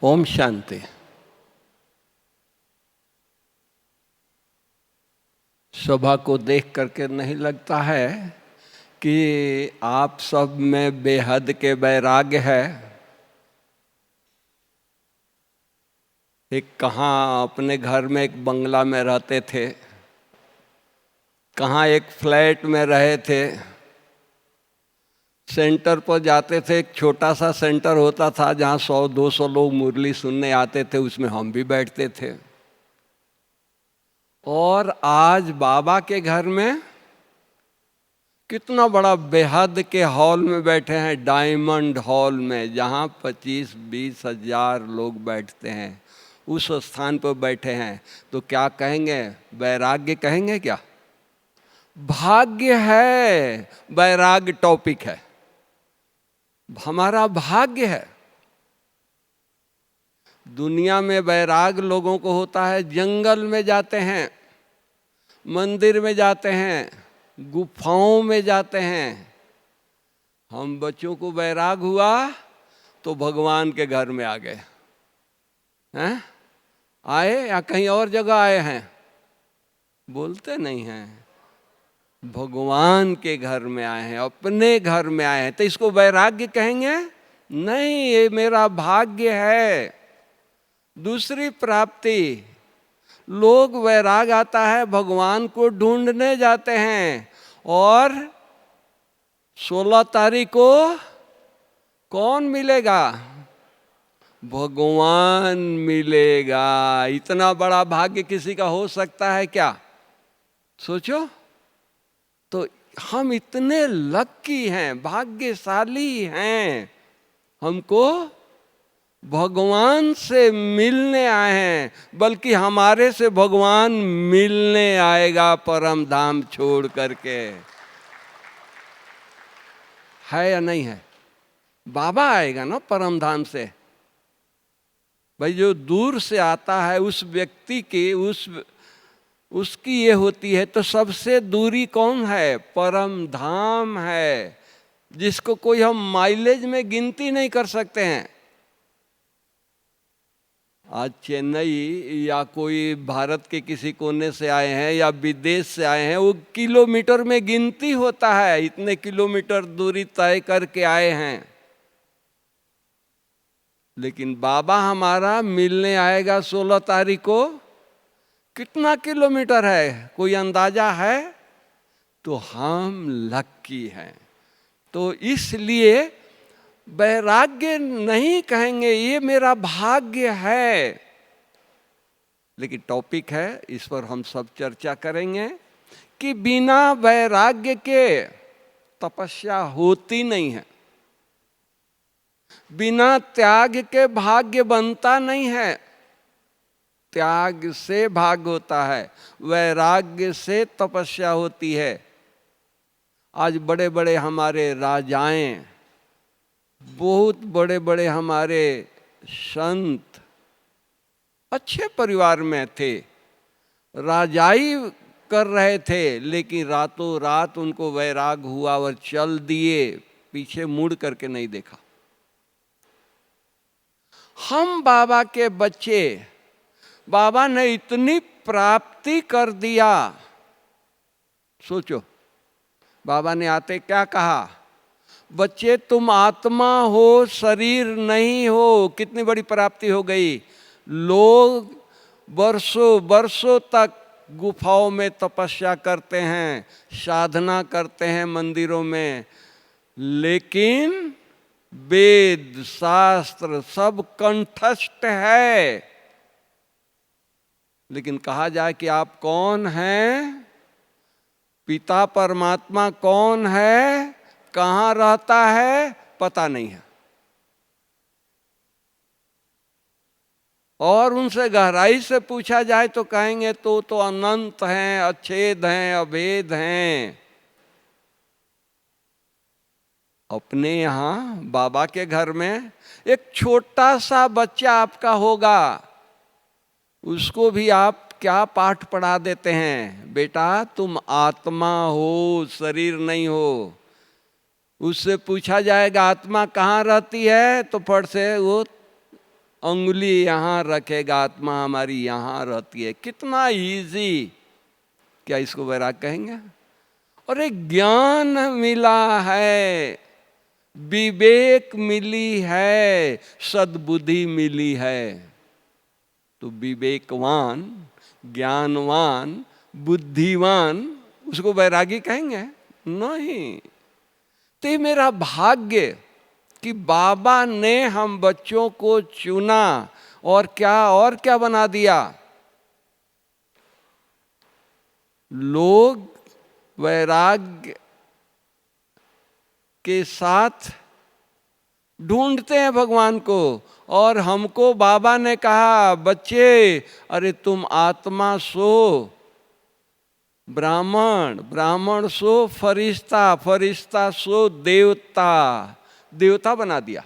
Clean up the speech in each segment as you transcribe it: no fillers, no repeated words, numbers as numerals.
ओम शांति। सभा को देख करके नहीं लगता है कि आप सब में बेहद के वैराग्य है। एक कहाँ अपने घर में एक बंगला में रहते थे, कहाँ एक फ्लैट में रहे थे, सेंटर पर जाते थे। एक छोटा सा सेंटर होता था जहाँ 100-200 लोग मुरली सुनने आते थे, उसमें हम भी बैठते थे। और आज बाबा के घर में कितना बड़ा बेहद के हॉल में बैठे हैं, डायमंड हॉल में, जहाँ 25-20 हजार लोग बैठते हैं। उस स्थान पर बैठे हैं तो क्या कहेंगे? वैराग्य कहेंगे क्या? भाग्य है। वैराग्य टॉपिक है, हमारा भाग्य है। दुनिया में वैराग लोगों को होता है, जंगल में जाते हैं, मंदिर में जाते हैं, गुफाओं में जाते हैं। हम बच्चों को वैराग हुआ तो भगवान के घर में आ गए हैं। आए या कहीं और जगह आए हैं? बोलते नहीं हैं। भगवान के घर में आए हैं, अपने घर में आए हैं, तो इसको वैराग्य कहेंगे? नहीं, ये मेरा भाग्य है, दूसरी प्राप्ति। लोग वैराग आता है, भगवान को ढूंढने जाते हैं। और 16 तारीख को कौन मिलेगा? भगवान मिलेगा। इतना बड़ा भाग्य किसी का हो सकता है क्या? सोचो तो। हम इतने लक्की हैं, भाग्यशाली हैं, हमको भगवान से मिलने आए हैं। बल्कि हमारे से भगवान मिलने आएगा परम धाम छोड़ करके। है या नहीं है? बाबा आएगा ना परम धाम से। भाई जो दूर से आता है उस व्यक्ति की उसकी ये होती है, तो सबसे दूरी कौन है? परम धाम है, जिसको कोई हम माइलेज में गिनती नहीं कर सकते हैं। आज चेन्नई या कोई भारत के किसी कोने से आए हैं या विदेश से आए हैं, वो किलोमीटर में गिनती होता है, इतने किलोमीटर दूरी तय करके आए हैं। लेकिन बाबा हमारा मिलने आएगा 16 तारीख को। कितना किलोमीटर है, कोई अंदाजा है? तो हम लक्की हैं। तो इसलिए वैराग्य नहीं कहेंगे, ये मेरा भाग्य है। लेकिन टॉपिक है, इस पर हम सब चर्चा करेंगे कि बिना वैराग्य के तपस्या होती नहीं है, बिना त्याग के भाग्य बनता नहीं है। त्याग से भाग्य होता है, वैराग्य से तपस्या होती है। आज बड़े बड़े हमारे राजाएं, बहुत बड़े बड़े हमारे संत अच्छे परिवार में थे, राजाई कर रहे थे, लेकिन रातों रात उनको वैराग हुआ और चल दिए, पीछे मुड़ करके नहीं देखा। हम बाबा के बच्चे, बाबा ने इतनी प्राप्ति कर दिया। सोचो, बाबा ने आते क्या कहा? बच्चे तुम आत्मा हो, शरीर नहीं हो। कितनी बड़ी प्राप्ति हो गई। लोग वर्षों वर्षों तक गुफाओं में तपस्या करते हैं, साधना करते हैं मंदिरों में, लेकिन वेद शास्त्र सब कंठस्थ है। लेकिन कहा जाए कि आप कौन हैं, पिता परमात्मा कौन है, कहाँ रहता है, पता नहीं है। और उनसे गहराई से पूछा जाए तो कहेंगे तो अनंत हैं, अछेद हैं, अभेद हैं। अपने यहाँ बाबा के घर में एक छोटा सा बच्चा आपका होगा, उसको भी आप क्या पाठ पढ़ा देते हैं? बेटा तुम आत्मा हो, शरीर नहीं हो। उससे पूछा जाएगा आत्मा कहाँ रहती है, तो फट से वो अंगुली यहाँ रखेगा, आत्मा हमारी यहाँ रहती है। कितना इजी! क्या इसको वैराग कहेंगे? और एक ज्ञान मिला है, विवेक मिली है, सद्बुद्धि मिली है। तो विवेकवान, ज्ञानवान, बुद्धिमान, उसको वैरागी कहेंगे? नहीं। तो ये मेरा भाग्य कि बाबा ने हम बच्चों को चुना और क्या बना दिया। लोग वैराग्य के साथ ढूंढते हैं भगवान को, और हमको बाबा ने कहा, बच्चे अरे तुम आत्मा सो ब्राह्मण, ब्राह्मण सो फरिश्ता, फरिश्ता सो देवता। देवता बना दिया।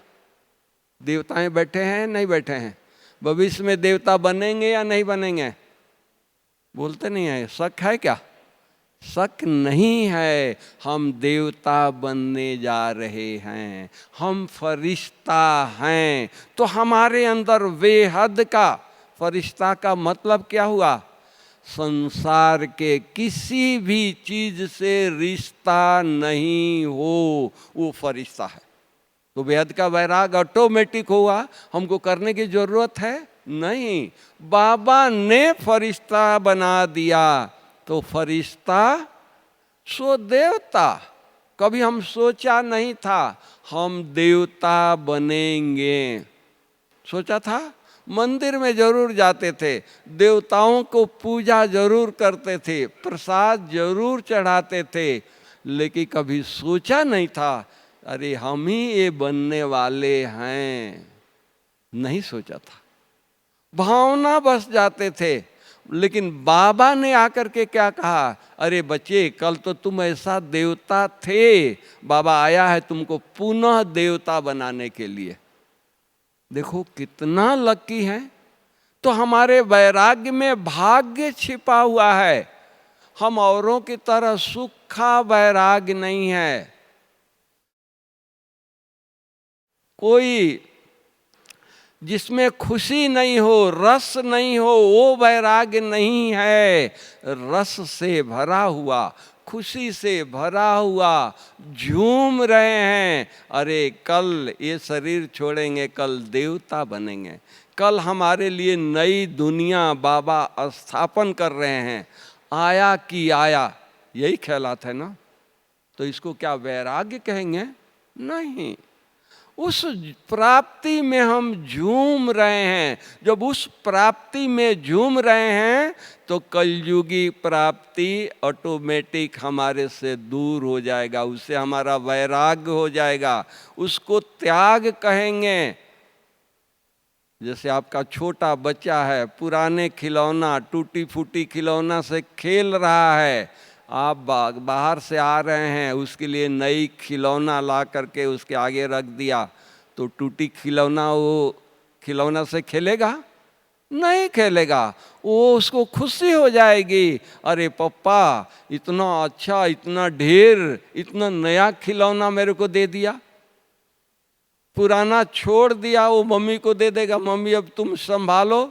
देवताएं बैठे हैं नहीं बैठे हैं? भविष्य में देवता बनेंगे या नहीं बनेंगे? बोलते नहीं है। शक है क्या? शक नहीं है। हम देवता बनने जा रहे हैं, हम फरिश्ता हैं। तो हमारे अंदर बेहद का, फरिश्ता का मतलब क्या हुआ? संसार के किसी भी चीज से रिश्ता नहीं हो, वो फरिश्ता है। तो बेहद का वैराग ऑटोमेटिक हुआ, हमको करने की जरूरत है नहीं। बाबा ने फरिश्ता बना दिया। तो फरिश्ता सो देवता। कभी हम सोचा नहीं था हम देवता बनेंगे। सोचा था? मंदिर में जरूर जाते थे, देवताओं को पूजा जरूर करते थे, प्रसाद जरूर चढ़ाते थे, लेकिन कभी सोचा नहीं था अरे हम ही ये बनने वाले हैं। नहीं सोचा था। भावना बस जाते थे। लेकिन बाबा ने आकर के क्या कहा? अरे बच्चे, कल तो तुम ऐसा देवता थे, बाबा आया है तुमको पुनः देवता बनाने के लिए। देखो कितना लकी है। तो हमारे वैराग्य में भाग्य छिपा हुआ है। हम औरों की तरह सूखा वैराग्य नहीं है। कोई जिसमें खुशी नहीं हो, रस नहीं हो, वो वैराग्य नहीं है। रस से भरा हुआ, खुशी से भरा हुआ, झूम रहे हैं। अरे कल ये शरीर छोड़ेंगे, कल देवता बनेंगे, कल हमारे लिए नई दुनिया बाबा स्थापन कर रहे हैं। आया कि आया, यही ख्यालात है ना। तो इसको क्या वैराग्य कहेंगे? नहीं। उस प्राप्ति में हम झूम रहे हैं। जब उस प्राप्ति में झूम रहे हैं तो कलयुगी प्राप्ति ऑटोमेटिक हमारे से दूर हो जाएगा, उससे हमारा वैराग्य हो जाएगा। उसको त्याग कहेंगे। जैसे आपका छोटा बच्चा है, पुराने खिलौना, टूटी फूटी खिलौना से खेल रहा है, आप बाहर से आ रहे हैं, उसके लिए नई खिलौना ला करके उसके आगे रख दिया, तो टूटी खिलौना वो खिलौना से खेलेगा? नहीं खेलेगा। वो उसको खुशी हो जाएगी, अरे पप्पा इतना अच्छा, इतना ढेर, इतना नया खिलौना मेरे को दे दिया। पुराना छोड़ दिया वो मम्मी को दे देगा, मम्मी अब तुम संभालो।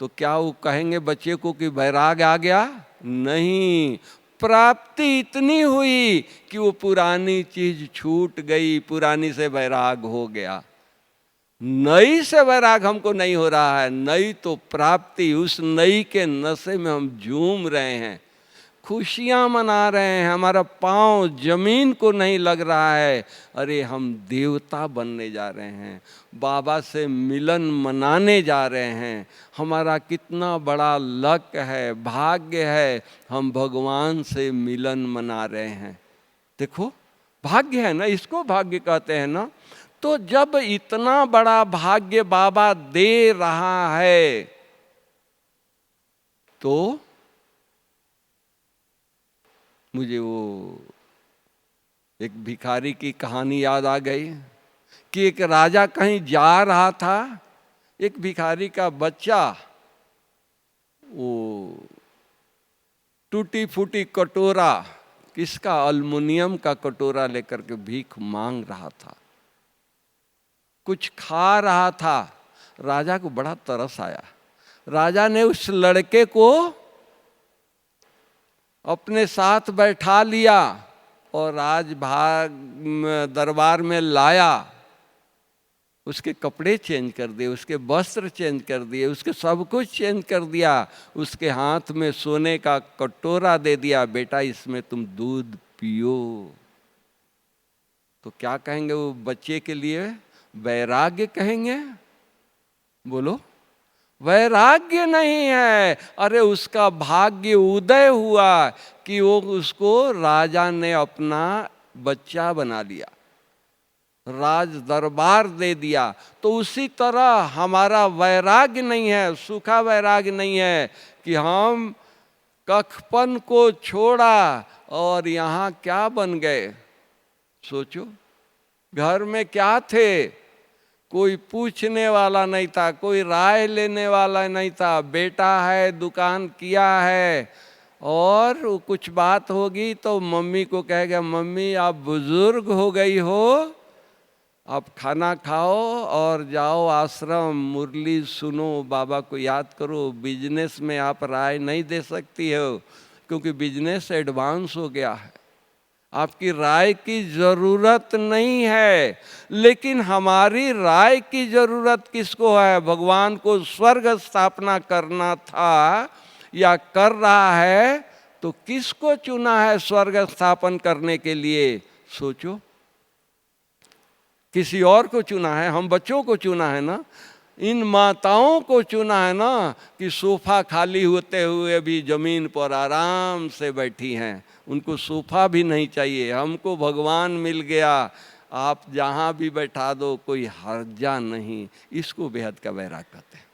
तो क्या वो कहेंगे बच्चे को कि वैराग आ गया? नहीं। प्राप्ति इतनी हुई कि वो पुरानी चीज छूट गई, पुरानी से वैराग हो गया। नई से वैराग हमको नहीं हो रहा है। नई तो प्राप्ति, उस नई के नशे में हम झूम रहे हैं, खुशियां मना रहे हैं, हमारा पांव जमीन को नहीं लग रहा है। अरे हम देवता बनने जा रहे हैं, बाबा से मिलन मनाने जा रहे हैं। हमारा कितना बड़ा लक है, भाग्य है, हम भगवान से मिलन मना रहे हैं। देखो भाग्य है ना, इसको भाग्य कहते हैं ना। तो जब इतना बड़ा भाग्य बाबा दे रहा है तो मुझे वो एक भिखारी की कहानी याद आ गई कि एक राजा कहीं जा रहा था, एक भिखारी का बच्चा वो टूटी फूटी कटोरा, किसका, एल्युमिनियम का कटोरा लेकर के भीख मांग रहा था, कुछ खा रहा था। राजा को बड़ा तरस आया। राजा ने उस लड़के को अपने साथ बैठा लिया और दरबार में लाया। उसके कपड़े चेंज कर दिए, उसके वस्त्र चेंज कर दिए, उसके सब कुछ चेंज कर दिया। उसके हाथ में सोने का कटोरा दे दिया, बेटा इसमें तुम दूध पियो। तो क्या कहेंगे वो बच्चे के लिए? वैराग्य कहेंगे? बोलो, वैराग्य नहीं है। अरे उसका भाग्य उदय हुआ कि वो उसको राजा ने अपना बच्चा बना लिया, राज दरबार दे दिया। तो उसी तरह हमारा वैराग्य नहीं है, सूखा वैराग्य नहीं है कि हम कखपन को छोड़ा और यहाँ क्या बन गए। सोचो, घर में क्या थे? कोई पूछने वाला नहीं था, कोई राय लेने वाला नहीं था। बेटा है, दुकान किया है, और कुछ बात होगी तो मम्मी को कहेगा, मम्मी आप बुजुर्ग हो गई हो, आप खाना खाओ और जाओ आश्रम, मुरली सुनो, बाबा को याद करो। बिजनेस में आप राय नहीं दे सकती हो क्योंकि बिजनेस एडवांस हो गया है, आपकी राय की जरूरत नहीं है। लेकिन हमारी राय की जरूरत किसको है? भगवान को स्वर्ग स्थापना करना था या कर रहा है, तो किसको चुना है स्वर्ग स्थापन करने के लिए? सोचो, किसी और को चुना है? हम बच्चों को चुना है ना, इन माताओं को चुना है ना कि सोफा खाली होते हुए भी जमीन पर आराम से बैठी हैं, उनको सोफा भी नहीं चाहिए। हमको भगवान मिल गया, आप जहाँ भी बैठा दो, कोई हर्जा नहीं। इसको बेहद का वैराग कहते हैं।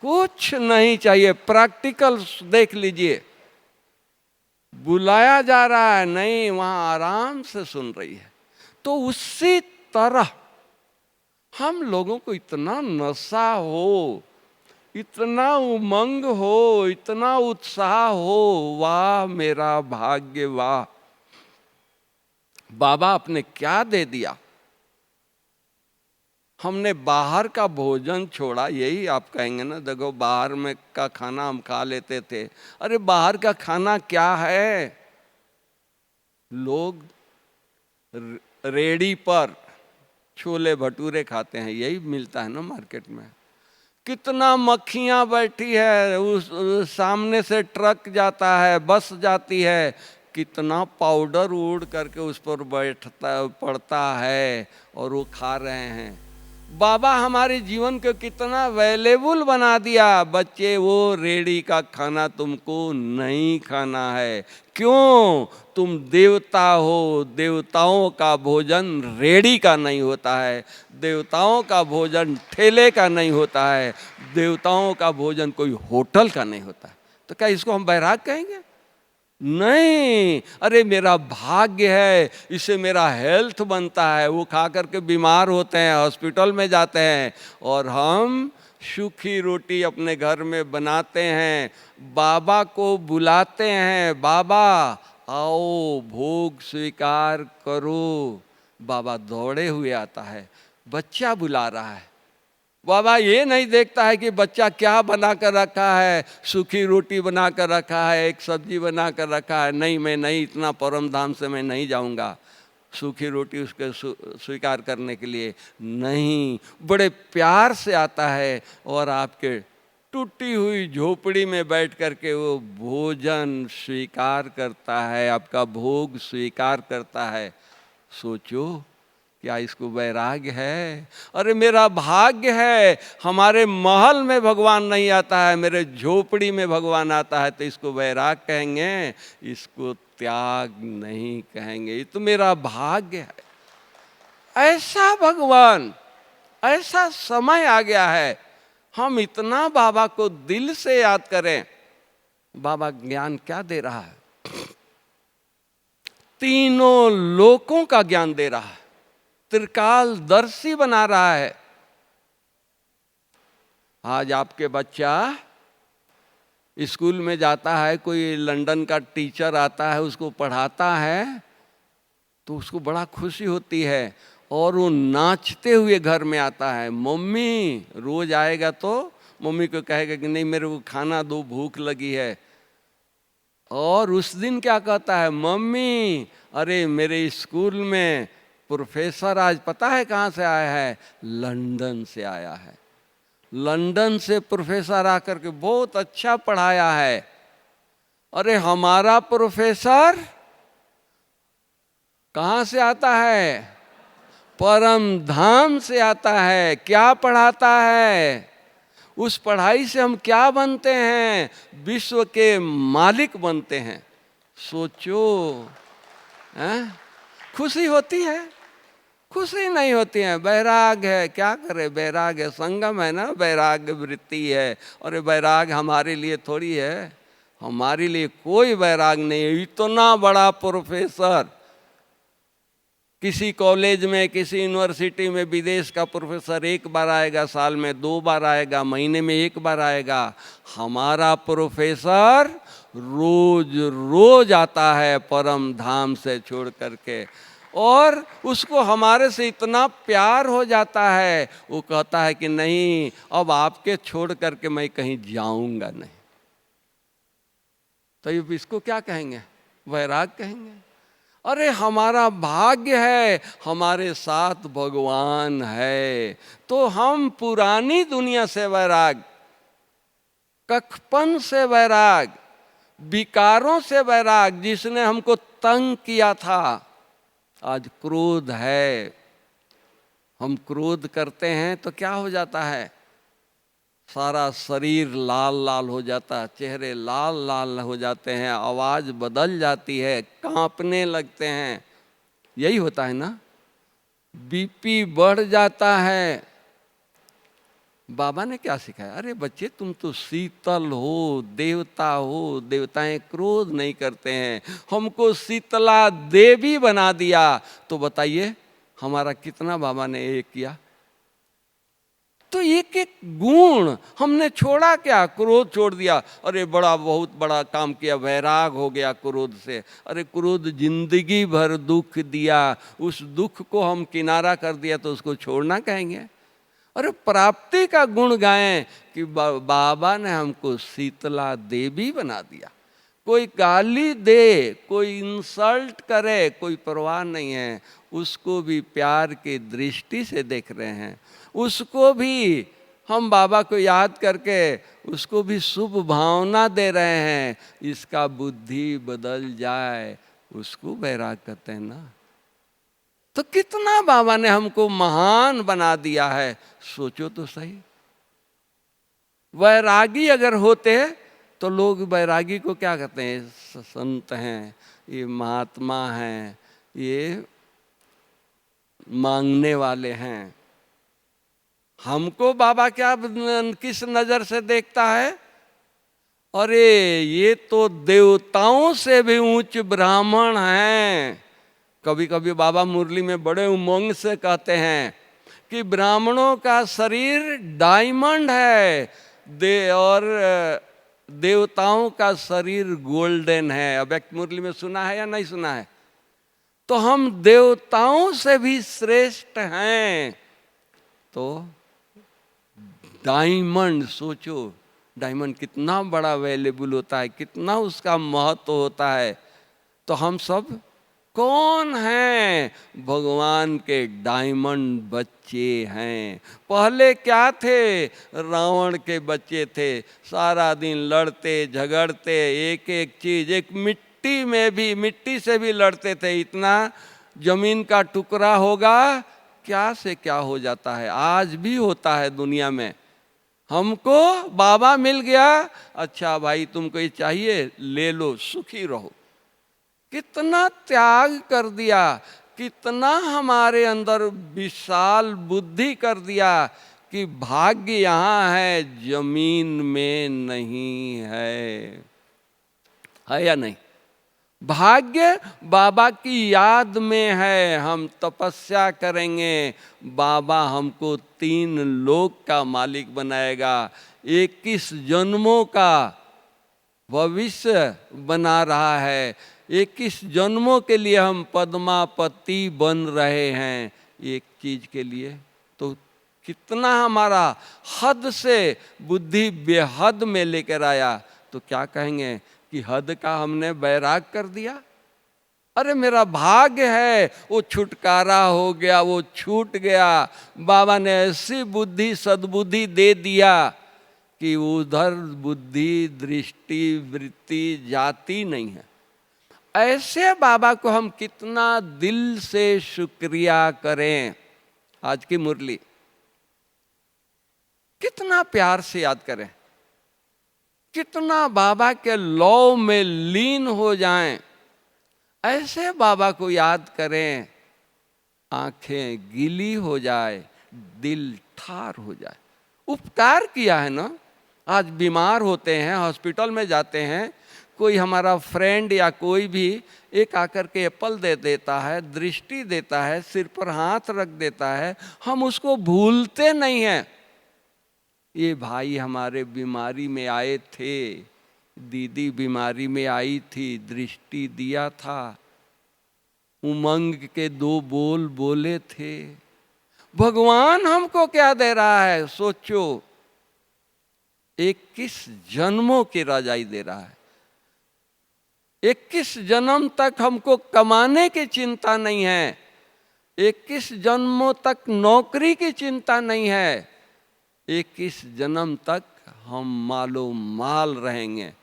कुछ नहीं चाहिए। प्रैक्टिकल देख लीजिए, बुलाया जा रहा है, नहीं, वहाँ आराम से सुन रही है। तो उसी तरह हम लोगों को इतना नशा हो, इतना उमंग हो, इतना उत्साह हो, वाह मेरा भाग्य, वाह बाबा आपने क्या दे दिया। हमने बाहर का भोजन छोड़ा, यही आप कहेंगे ना, देखो बाहर में का खाना हम खा लेते थे। अरे बाहर का खाना क्या है? लोग रेडी पर छोले भटूरे खाते हैं, यही मिलता है ना मार्केट में। कितना मक्खियां बैठी है, उस सामने से ट्रक जाता है, बस जाती है, कितना पाउडर उड़ करके उस पर बैठता पड़ता है और वो खा रहे हैं। बाबा हमारे जीवन को कितना वैल्यूबल बना दिया। बच्चे, वो रेडी का खाना तुमको नहीं खाना है। क्यों? तुम देवता हो। देवताओं का भोजन रेडी का नहीं होता है, देवताओं का भोजन ठेले का नहीं होता है, देवताओं का भोजन कोई होटल का नहीं होता है। तो क्या इसको हम वैराग कहेंगे? नहीं। अरे मेरा भाग्य है, इससे मेरा हेल्थ बनता है। वो खा करके बीमार होते हैं, हॉस्पिटल में जाते हैं, और हम सूखी रोटी अपने घर में बनाते हैं, बाबा को बुलाते हैं, बाबा आओ भोग स्वीकार करो। बाबा दौड़े हुए आता है, बच्चा बुला रहा है। बाबा ये नहीं देखता है कि बच्चा क्या बना कर रखा है, सूखी रोटी बना कर रखा है, एक सब्जी बना कर रखा है। नहीं, मैं नहीं, इतना परम धाम से मैं नहीं जाऊंगा सूखी रोटी उसके स्वीकार करने के लिए। नहीं, बड़े प्यार से आता है और आपके टूटी हुई झोपड़ी में बैठ करके वो भोजन स्वीकार करता है, आपका भोग स्वीकार करता है। सोचो, क्या इसको वैराग्य है? अरे मेरा भाग्य है, हमारे महल में भगवान नहीं आता है, मेरे झोपड़ी में भगवान आता है। तो इसको वैराग कहेंगे, इसको त्याग नहीं कहेंगे। ये तो मेरा भाग्य है। ऐसा भगवान, ऐसा समय आ गया है, हम इतना बाबा को दिल से याद करें। बाबा ज्ञान क्या दे रहा है? तीनों लोकों का ज्ञान दे रहा है, त्रिकालदर्शी बना रहा है। आज आपके बच्चा स्कूल में जाता है, कोई लंदन का टीचर आता है, उसको पढ़ाता है, तो उसको बड़ा खुशी होती है। और वो नाचते हुए घर में आता है। मम्मी, रोज आएगा तो मम्मी को कहेगा कि नहीं मेरे को खाना दो, भूख लगी है। और उस दिन क्या कहता है, मम्मी अरे मेरे स्कूल में प्रोफेसर आज पता है कहाँ से आया है, लंदन से आया है। लंदन से प्रोफेसर आकर के बहुत अच्छा पढ़ाया है। अरे हमारा प्रोफेसर कहाँ से आता है, परम धाम से आता है। क्या पढ़ाता है, उस पढ़ाई से हम क्या बनते हैं, विश्व के मालिक बनते हैं। सोचो, हैं? खुशी होती है, खुशी नहीं होती है। वैराग है, क्या करे, वैराग है, संगम है ना, वैराग वृत्ति है। और वैराग हमारे लिए थोड़ी है, हमारे लिए कोई वैराग नहीं है। इतना बड़ा प्रोफेसर, किसी कॉलेज में, किसी यूनिवर्सिटी में विदेश का प्रोफेसर एक बार आएगा, साल में 2 बार आएगा, महीने में 1 बार आएगा। हमारा प्रोफेसर रोज रोज आता है परम धाम से छोड़ करके, और उसको हमारे से इतना प्यार हो जाता है, वो कहता है कि नहीं अब आपके छोड़ करके मैं कहीं जाऊंगा नहीं। तो इसको क्या कहेंगे, वैराग कहेंगे। अरे हमारा भाग्य है, हमारे साथ भगवान है। तो हम पुरानी दुनिया से वैराग, कखपन से वैराग, विकारों से वैराग, जिसने हमको तंग किया था। आज क्रोध है, हम क्रोध करते हैं तो क्या हो जाता है, सारा शरीर लाल लाल हो जाता है, चेहरे लाल लाल हो जाते हैं, आवाज़ बदल जाती है, कांपने लगते हैं। यही होता है ना, बीपी बढ़ जाता है। बाबा ने क्या सिखाया, अरे बच्चे तुम तो शीतल हो, देवता हो, देवताएं क्रोध नहीं करते हैं। हमको शीतला देवी बना दिया। तो बताइए हमारा कितना बाबा ने ये किया। तो एक एक गुण हमने छोड़ा क्या, क्रोध छोड़ दिया। अरे बड़ा बहुत बड़ा काम किया, वैराग हो गया क्रोध से। अरे क्रोध जिंदगी भर दुख दिया, उस दुख को हम किनारा कर दिया तो उसको छोड़ना कहेंगे। अरे प्राप्ति का गुण गाएं कि बाबा ने हमको शीतला देवी बना दिया। कोई गाली दे, कोई इंसल्ट करे, कोई परवाह नहीं है, उसको भी प्यार की दृष्टि से देख रहे हैं। उसको भी हम बाबा को याद करके उसको भी शुभ भावना दे रहे हैं। इसका बुद्धि बदल जाए, उसको वैराग कहते हैं ना। तो कितना बाबा ने हमको महान बना दिया है, सोचो तो सही। वैरागी अगर होते तो लोग वैरागी को क्या कहते हैं, संत हैं, ये महात्मा हैं, ये मांगने वाले हैं। हमको बाबा क्या किस नजर से देखता है, अरे ये तो देवताओं से भी ऊंच ब्राह्मण हैं। कभी कभी बाबा मुरली में बड़े उमंग से कहते हैं कि ब्राह्मणों का शरीर डायमंड है, और देवताओं का शरीर गोल्डन है। अव्यक्त मुरली में सुना है या नहीं सुना है। तो हम देवताओं से भी श्रेष्ठ हैं। तो डायमंड, सोचो डायमंड कितना बड़ा वैल्यूबल होता है, कितना उसका महत्व होता है। तो हम सब कौन हैं, भगवान के डायमंड बच्चे हैं। पहले क्या थे, रावण के बच्चे थे, सारा दिन लड़ते झगड़ते, एक एक चीज, एक मिट्टी में भी, मिट्टी से भी लड़ते थे। इतना जमीन का टुकड़ा होगा, क्या से क्या हो जाता है, आज भी होता है दुनिया में। हमको बाबा मिल गया, अच्छा भाई तुमको ये चाहिए ले लो, सुखी रहो। कितना त्याग कर दिया, कितना हमारे अंदर विशाल बुद्धि कर दिया कि भाग्य यहाँ है, जमीन में नहीं है या नहीं। भाग्य बाबा की याद में है। हम तपस्या करेंगे, बाबा हमको 3 लोक का मालिक बनाएगा, 21 जन्मों का भविष्य बना रहा है। 21 जन्मों के लिए हम पद्मापति बन रहे हैं। एक चीज के लिए, तो कितना हमारा हद से बुद्धि बेहद में लेकर आया, तो क्या कहेंगे कि हद का हमने बैराग कर दिया। अरे मेरा भाग्य है वो छुटकारा हो गया, वो छूट गया। बाबा ने ऐसी बुद्धि सद्बुद्धि दे दिया कि उधर बुद्धि दृष्टि वृत्ति जाती नहीं है। ऐसे बाबा को हम कितना दिल से शुक्रिया करें। आज की मुरली कितना प्यार से याद करें, कितना बाबा के लौ में लीन हो जाएं। ऐसे बाबा को याद करें, आंखें गीली हो जाए, दिल ठार हो जाए। उपकार किया है ना। आज बीमार होते हैं, हॉस्पिटल में जाते हैं, कोई हमारा फ्रेंड या कोई भी एक आकर के एप्पल दे देता है, दृष्टि देता है, सिर पर हाथ रख देता है, हम उसको भूलते नहीं हैं। ये भाई हमारे बीमारी में आए थे, दीदी बीमारी में आई थी, दृष्टि दिया था, उमंग के 2 बोल बोले थे। भगवान हमको क्या दे रहा है सोचो, 21 जन्मों की रजाई दे रहा है। 21 जन्म तक हमको कमाने की चिंता नहीं है, 21 जन्मों तक नौकरी की चिंता नहीं है, 21 जन्म तक हम मालो माल रहेंगे,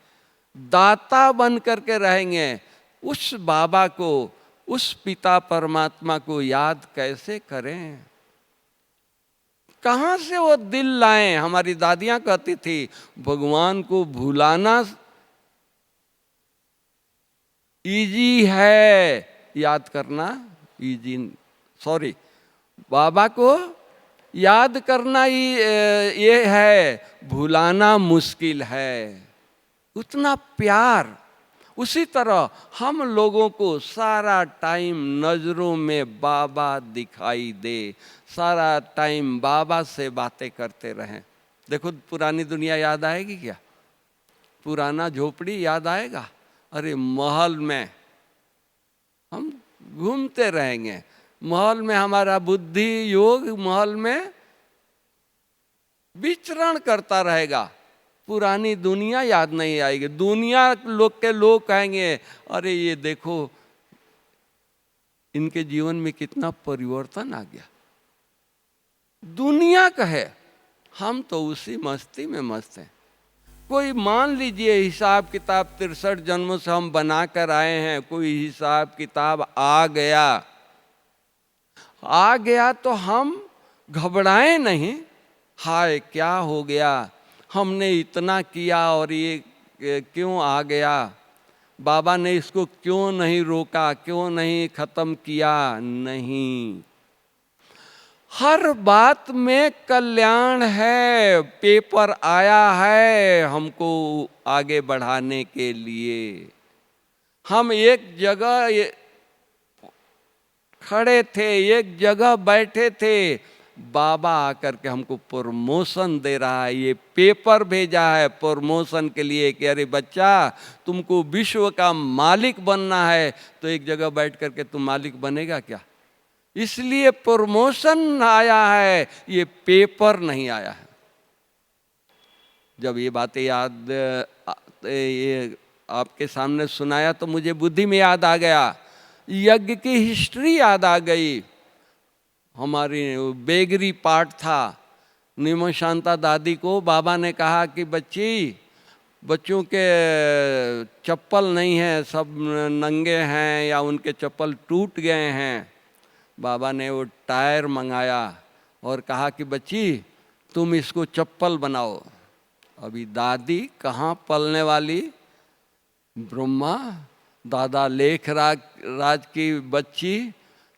दाता बन करके रहेंगे। उस बाबा को, उस पिता परमात्मा को याद कैसे करें, कहाँ से वो दिल लाएं। हमारी दादियां कहती थी भगवान को भुलाना इजी है, याद करना इजी, सॉरी, बाबा को याद करना ये है, भुलाना मुश्किल है। उतना प्यार। उसी तरह हम लोगों को सारा टाइम नजरों में बाबा दिखाई दे, सारा टाइम बाबा से बातें करते रहें। देखो पुरानी दुनिया याद आएगी क्या? पुराना झोपड़ी याद आएगा? अरे महल में हम घूमते रहेंगे, महल में हमारा बुद्धि योग महल में विचरण करता रहेगा। पुरानी दुनिया याद नहीं आएगी। दुनिया के लोग कहेंगे अरे ये देखो इनके जीवन में कितना परिवर्तन आ गया। दुनिया कहे, हम तो उसी मस्ती में मस्त हैं। कोई मान लीजिए हिसाब किताब 63 जन्मों से हम बना कर आए हैं, कोई हिसाब किताब आ गया तो हम घबराए नहीं, हाय क्या हो गया, हमने इतना किया और ये क्यों आ गया, बाबा ने इसको क्यों नहीं रोका, क्यों नहीं खत्म किया। नहीं, हर बात में कल्याण है। पेपर आया है हमको आगे बढ़ाने के लिए। हम एक जगह खड़े थे, एक जगह बैठे थे, बाबा आकर के हमको प्रमोशन दे रहा है। ये पेपर भेजा है प्रमोशन के लिए कि अरे बच्चा तुमको विश्व का मालिक बनना है। तो एक जगह बैठ करके तुम मालिक बनेगा क्या? इसलिए प्रमोशन आया है, ये पेपर नहीं आया है। जब ये बातें याद ये आपके सामने सुनाया तो मुझे बुद्धि में याद आ गया, यज्ञ की हिस्ट्री याद आ गई। हमारी बेगरी पाठ था, निमो शांता दादी को बाबा ने कहा कि बच्चों के चप्पल नहीं है, सब नंगे हैं या उनके चप्पल टूट गए हैं। बाबा ने वो टायर मंगाया और कहा कि बच्ची तुम इसको चप्पल बनाओ। अभी दादी कहाँ पलने वाली, ब्रह्मा दादा लेख राज की बच्ची,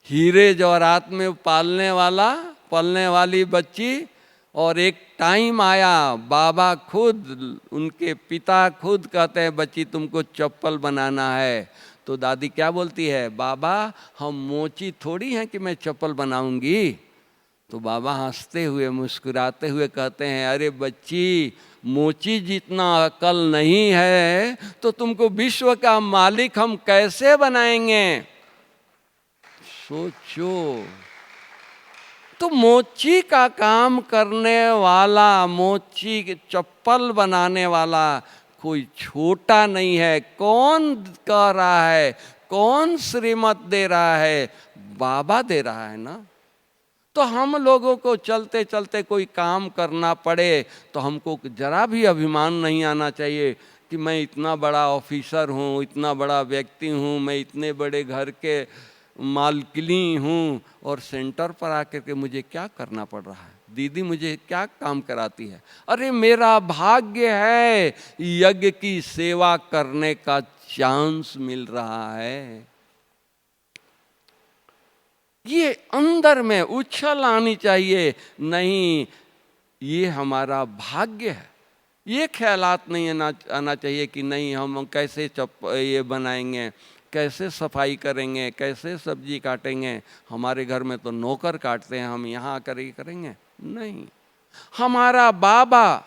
हीरे जवाहरात में पलने वाली बच्ची। और एक टाइम आया बाबा खुद, उनके पिता खुद कहते हैं बच्ची तुमको चप्पल बनाना है। तो दादी क्या बोलती है, बाबा हम मोची थोड़ी हैं कि मैं चप्पल बनाऊंगी। तो बाबा हंसते हुए मुस्कुराते हुए कहते हैं अरे बच्ची मोची जितना अकल नहीं है तो तुमको विश्व का मालिक हम कैसे बनाएंगे। सोचो तो मोची का काम करने वाला, मोची के चप्पल बनाने वाला कोई छोटा नहीं है। कौन कह रहा है, कौन श्रीमत दे रहा है? बाबा दे रहा है ना। तो हम लोगों को चलते चलते कोई काम करना पड़े तो हमको जरा भी अभिमान नहीं आना चाहिए कि मैं इतना बड़ा ऑफिसर हूँ, इतना बड़ा व्यक्ति हूँ, मैं इतने बड़े घर के मालकिनी हूँ और सेंटर पर आकर के मुझे क्या करना पड़ रहा है, दीदी मुझे क्या काम कराती है। अरे मेरा भाग्य है, यज्ञ की सेवा करने का चांस मिल रहा है। ये अंदर में उछल आनी चाहिए, नहीं ये हमारा भाग्य है। ये ख्यालात नहीं आना चाहिए कि नहीं हम कैसे ये बनाएंगे, कैसे सफाई करेंगे, कैसे सब्जी काटेंगे, हमारे घर में तो नौकर काटते हैं, हम यहाँ आकर ये करेंगे। नहीं, हमारा बाबा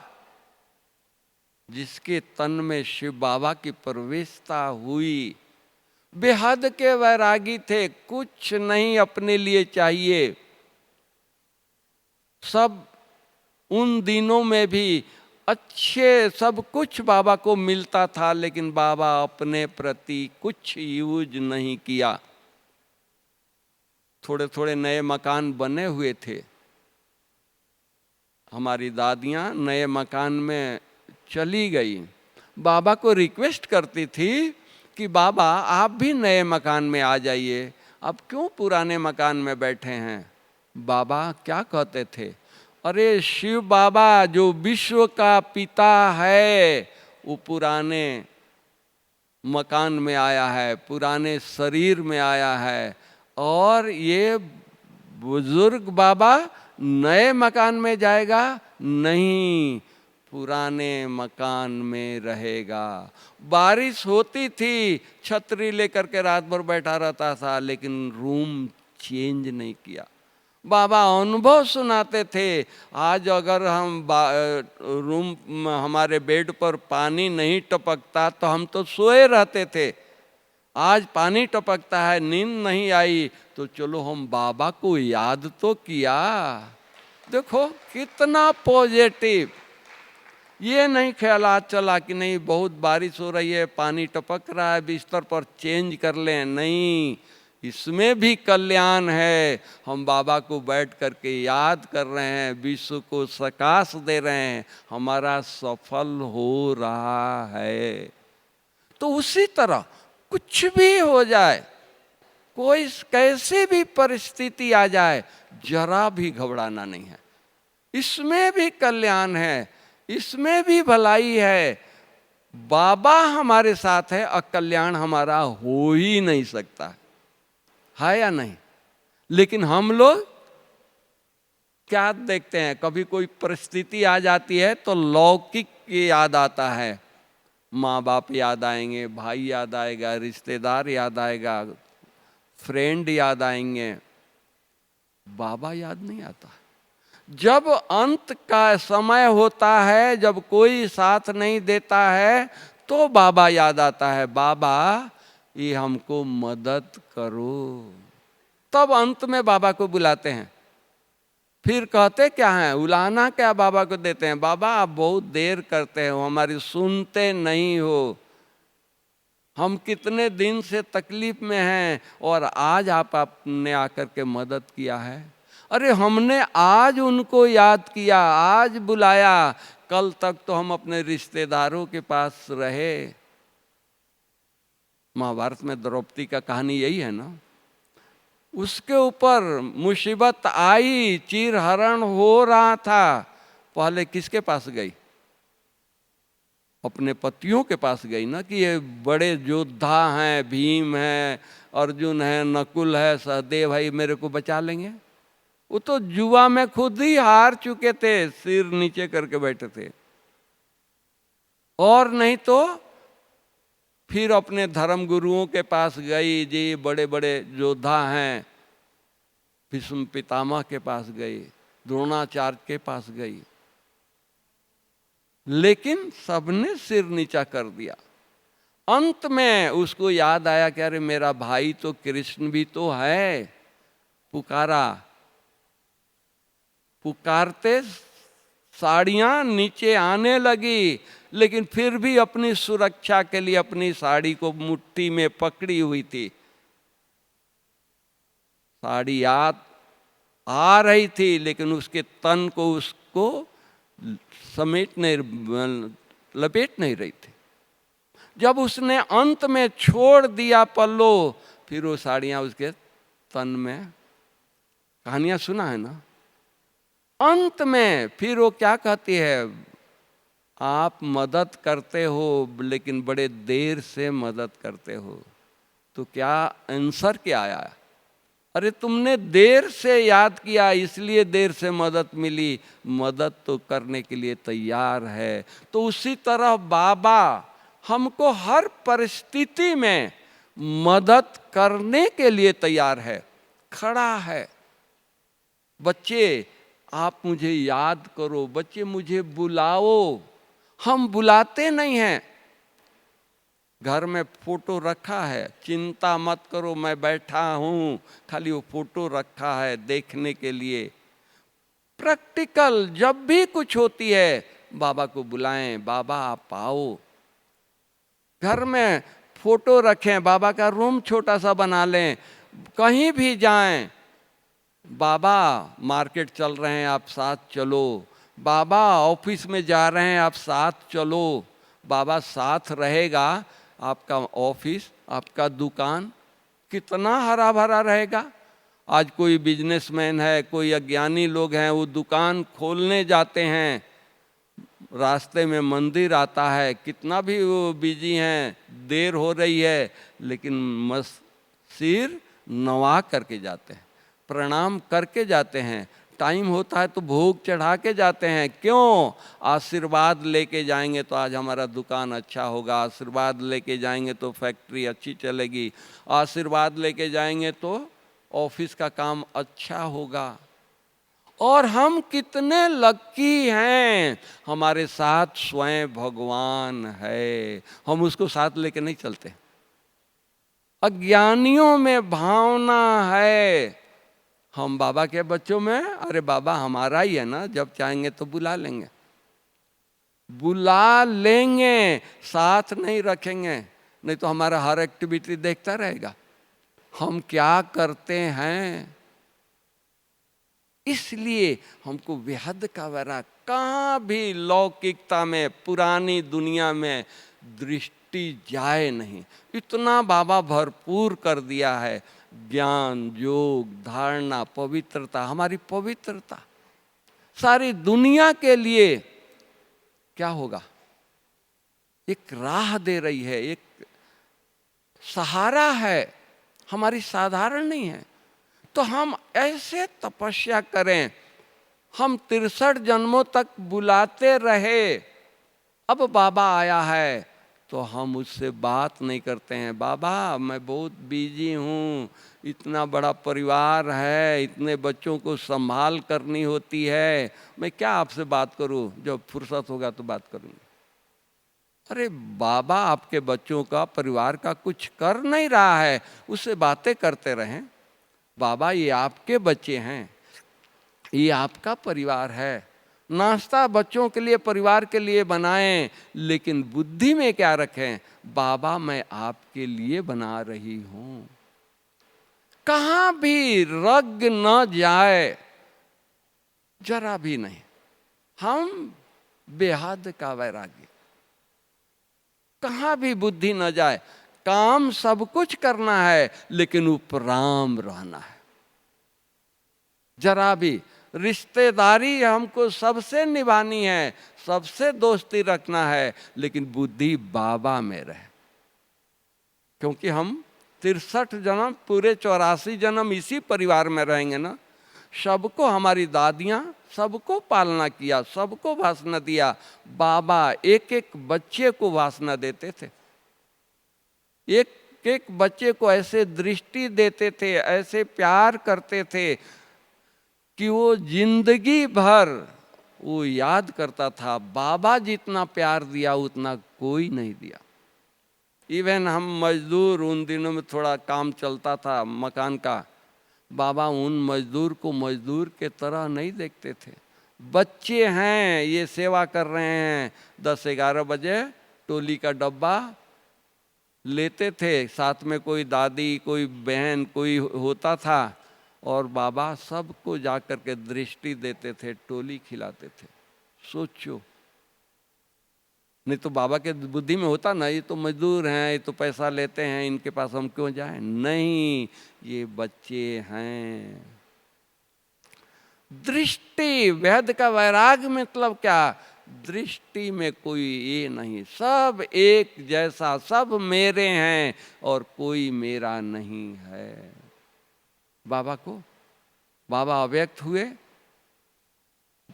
जिसके तन में शिव बाबा की प्रवेशता हुई, बेहद के वैरागी थे, कुछ नहीं अपने लिए चाहिए। सब उन दिनों में भी अच्छे सब कुछ बाबा को मिलता था, लेकिन बाबा अपने प्रति कुछ यूज नहीं किया। थोड़े थोड़े नए मकान बने हुए थे, हमारी दादियाँ नए मकान में चली गई, बाबा को रिक्वेस्ट करती थी कि बाबा आप भी नए मकान में आ जाइए, आप क्यों पुराने मकान में बैठे हैं। बाबा क्या कहते थे, अरे शिव बाबा जो विश्व का पिता है वो पुराने मकान में आया है, पुराने शरीर में आया है, और ये बुजुर्ग बाबा नए मकान में जाएगा नहीं, पुराने मकान में रहेगा। बारिश होती थी, छतरी लेकर के रात भर बैठा रहता था, लेकिन रूम चेंज नहीं किया। बाबा अनुभव सुनाते थे, आज अगर हम रूम हमारे बेड पर पानी नहीं टपकता तो हम तो सोए रहते थे, आज पानी टपकता है, नींद नहीं आई, तो चलो हम बाबा को याद तो किया। देखो कितना पॉजिटिव। ये नहीं ख्यालात चला कि नहीं बहुत बारिश हो रही है, पानी टपक रहा है, बिस्तर पर चेंज कर लें, नहीं, इसमें भी कल्याण है। हम बाबा को बैठ करके याद कर रहे हैं, विश्व को सकाश दे रहे हैं, हमारा सफल हो रहा है। तो उसी तरह कुछ भी हो जाए, कोई कैसे भी परिस्थिति आ जाए, जरा भी घबराना नहीं है। इसमें भी कल्याण है, इसमें भी भलाई है। बाबा हमारे साथ है, अकल्याण हमारा हो ही नहीं सकता है या नहीं। लेकिन हम लोग क्या देखते हैं, कभी कोई परिस्थिति आ जाती है तो लौकिक की याद आता है, माँ बाप याद आएंगे, भाई याद आएगा, रिश्तेदार याद आएगा, फ्रेंड याद आएंगे, बाबा याद नहीं आता। जब अंत का समय होता है, जब कोई साथ नहीं देता है, तो बाबा याद आता है, बाबा ये हमको मदद करो। तब अंत में बाबा को बुलाते हैं। फिर कहते क्या हैं, उलाहना क्या बाबा को देते हैं, बाबा आप बहुत देर करते हो, हमारी सुनते नहीं हो, हम कितने दिन से तकलीफ में हैं और आज आपने आकर के मदद किया है। अरे हमने आज उनको याद किया, आज बुलाया, कल तक तो हम अपने रिश्तेदारों के पास रहे। महाभारत में द्रौपदी का कहानी यही है ना। उसके ऊपर मुसीबत आई, चीरहरण हो रहा था, पहले किसके पास गई, अपने पतियों के पास गई ना, कि ये बड़े योद्धा हैं, भीम है, अर्जुन है, नकुल है, सहदेव भाई मेरे को बचा लेंगे। वो तो जुआ में खुद ही हार चुके थे, सिर नीचे करके बैठे थे। और नहीं तो फिर अपने धर्म गुरुओं के पास गई, जी बड़े बड़े योद्धा हैं, भीष्म पितामह के पास गई, द्रोणाचार्य के पास गई, लेकिन सबने सिर नीचा कर दिया। अंत में उसको याद आया कि अरे मेरा भाई तो कृष्ण भी तो है, पुकारा, पुकारते साड़ियां नीचे आने लगी, लेकिन फिर भी अपनी सुरक्षा के लिए अपनी साड़ी को मुट्ठी में पकड़ी हुई थी। साड़ी आ रही थी, लेकिन उसके तन को उसको समेट नहीं, लपेट नहीं रही थी। जब उसने अंत में छोड़ दिया पल्लो, फिर वो साड़ियां उसके तन में, कहानियां सुना है ना। अंत में फिर वो क्या कहती है, आप मदद करते हो लेकिन बड़े देर से मदद करते हो। तो क्या आंसर क्या आया, अरे तुमने देर से याद किया इसलिए देर से मदद मिली, मदद तो करने के लिए तैयार है। तो उसी तरह बाबा हमको हर परिस्थिति में मदद करने के लिए तैयार है, खड़ा है। बच्चे आप मुझे याद करो, बच्चे मुझे बुलाओ। हम बुलाते नहीं हैं। घर में फोटो रखा है, चिंता मत करो मैं बैठा हूं, खाली वो फोटो रखा है देखने के लिए। प्रैक्टिकल जब भी कुछ होती है बाबा को बुलाएं, बाबा आप आओ। घर में फोटो रखें, बाबा का रूम छोटा सा बना लें। कहीं भी जाएं, बाबा मार्केट चल रहे हैं आप साथ चलो, बाबा ऑफिस में जा रहे हैं आप साथ चलो। बाबा साथ रहेगा, आपका ऑफिस, आपका दुकान कितना हरा भरा रहेगा। आज कोई बिजनेसमैन है, कोई अज्ञानी लोग हैं, वो दुकान खोलने जाते हैं, रास्ते में मंदिर आता है, कितना भी वो बिजी हैं, देर हो रही है, लेकिन सिर नवा करके जाते हैं, प्रणाम करके जाते हैं। टाइम होता है तो भोग चढ़ा के जाते हैं। क्यों? आशीर्वाद लेके जाएंगे तो आज हमारा दुकान अच्छा होगा, आशीर्वाद लेके जाएंगे तो फैक्ट्री अच्छी चलेगी, आशीर्वाद लेके जाएंगे तो ऑफिस का काम अच्छा होगा। और हम कितने लकी हैं, हमारे साथ स्वयं भगवान है, हम उसको साथ लेके नहीं चलते। अज्ञानियों में भावना है, हम बाबा के बच्चों में अरे बाबा हमारा ही है ना, जब चाहेंगे तो बुला लेंगे, बुला लेंगे, साथ नहीं रखेंगे। नहीं तो हमारा हर एक्टिविटी देखता रहेगा हम क्या करते हैं। इसलिए हमको बेहद का वैराग, कहाँ भी लौकिकता में, पुरानी दुनिया में दृष्टि जाए नहीं। इतना बाबा भरपूर कर दिया है, ज्ञान, योग, धारणा, पवित्रता, हमारी पवित्रता सारी दुनिया के लिए क्या होगा, एक राह दे रही है, एक सहारा है, हमारी साधारण नहीं है। तो हम ऐसे तपस्या करें, हम 63 जन्मों तक बुलाते रहे। अब बाबा आया है तो हम उससे बात नहीं करते हैं, बाबा मैं बहुत बिजी हूँ, इतना बड़ा परिवार है, इतने बच्चों को संभाल करनी होती है, मैं क्या आपसे बात करूँ, जब फुर्सत होगा तो बात करूँगी। अरे बाबा आपके बच्चों का, परिवार का कुछ कर नहीं रहा है, उससे बातें करते रहें। बाबा ये आपके बच्चे हैं, ये आपका परिवार है, नाश्ता बच्चों के लिए, परिवार के लिए बनाएं, लेकिन बुद्धि में क्या रखें, बाबा मैं आपके लिए बना रही हूं। कहां भी रग न जाए, जरा भी नहीं। हम बेहद का वैराग्य, कहां भी बुद्धि न जाए। काम सब कुछ करना है लेकिन उपराम रहना है। जरा भी रिश्तेदारी हमको सबसे निभानी है, सबसे दोस्ती रखना है, लेकिन बुद्धि बाबा में रहे। क्योंकि हम 63 जन्म, पूरे 84 जन्म इसी परिवार में रहेंगे ना। सबको हमारी दादियां, सबको पालना किया, सबको वासना दिया। बाबा एक एक बच्चे को वासना देते थे, एक एक बच्चे को ऐसे दृष्टि देते थे, ऐसे प्यार करते थे कि वो जिंदगी भर वो याद करता था, बाबा जितना प्यार दिया उतना कोई नहीं दिया। इवन हम मजदूर, उन दिनों में थोड़ा काम चलता था मकान का, बाबा उन मजदूर को मजदूर के तरह नहीं देखते थे। बच्चे हैं, ये सेवा कर रहे हैं। 10-11 बजे टोली का डब्बा लेते थे, साथ में कोई दादी, कोई बहन, कोई होता था, और बाबा सबको जाकर के दृष्टि देते थे, टोली खिलाते थे। सोचो, नहीं तो बाबा के बुद्धि में होता ना, ये तो मजदूर हैं, ये तो पैसा लेते हैं, इनके पास हम क्यों जाएं। नहीं, ये बच्चे हैं। दृष्टि, वेद का वैराग्य मतलब क्या? दृष्टि में कोई ये नहीं, सब एक जैसा, सब मेरे हैं और कोई मेरा नहीं है। बाबा अव्यक्त हुए,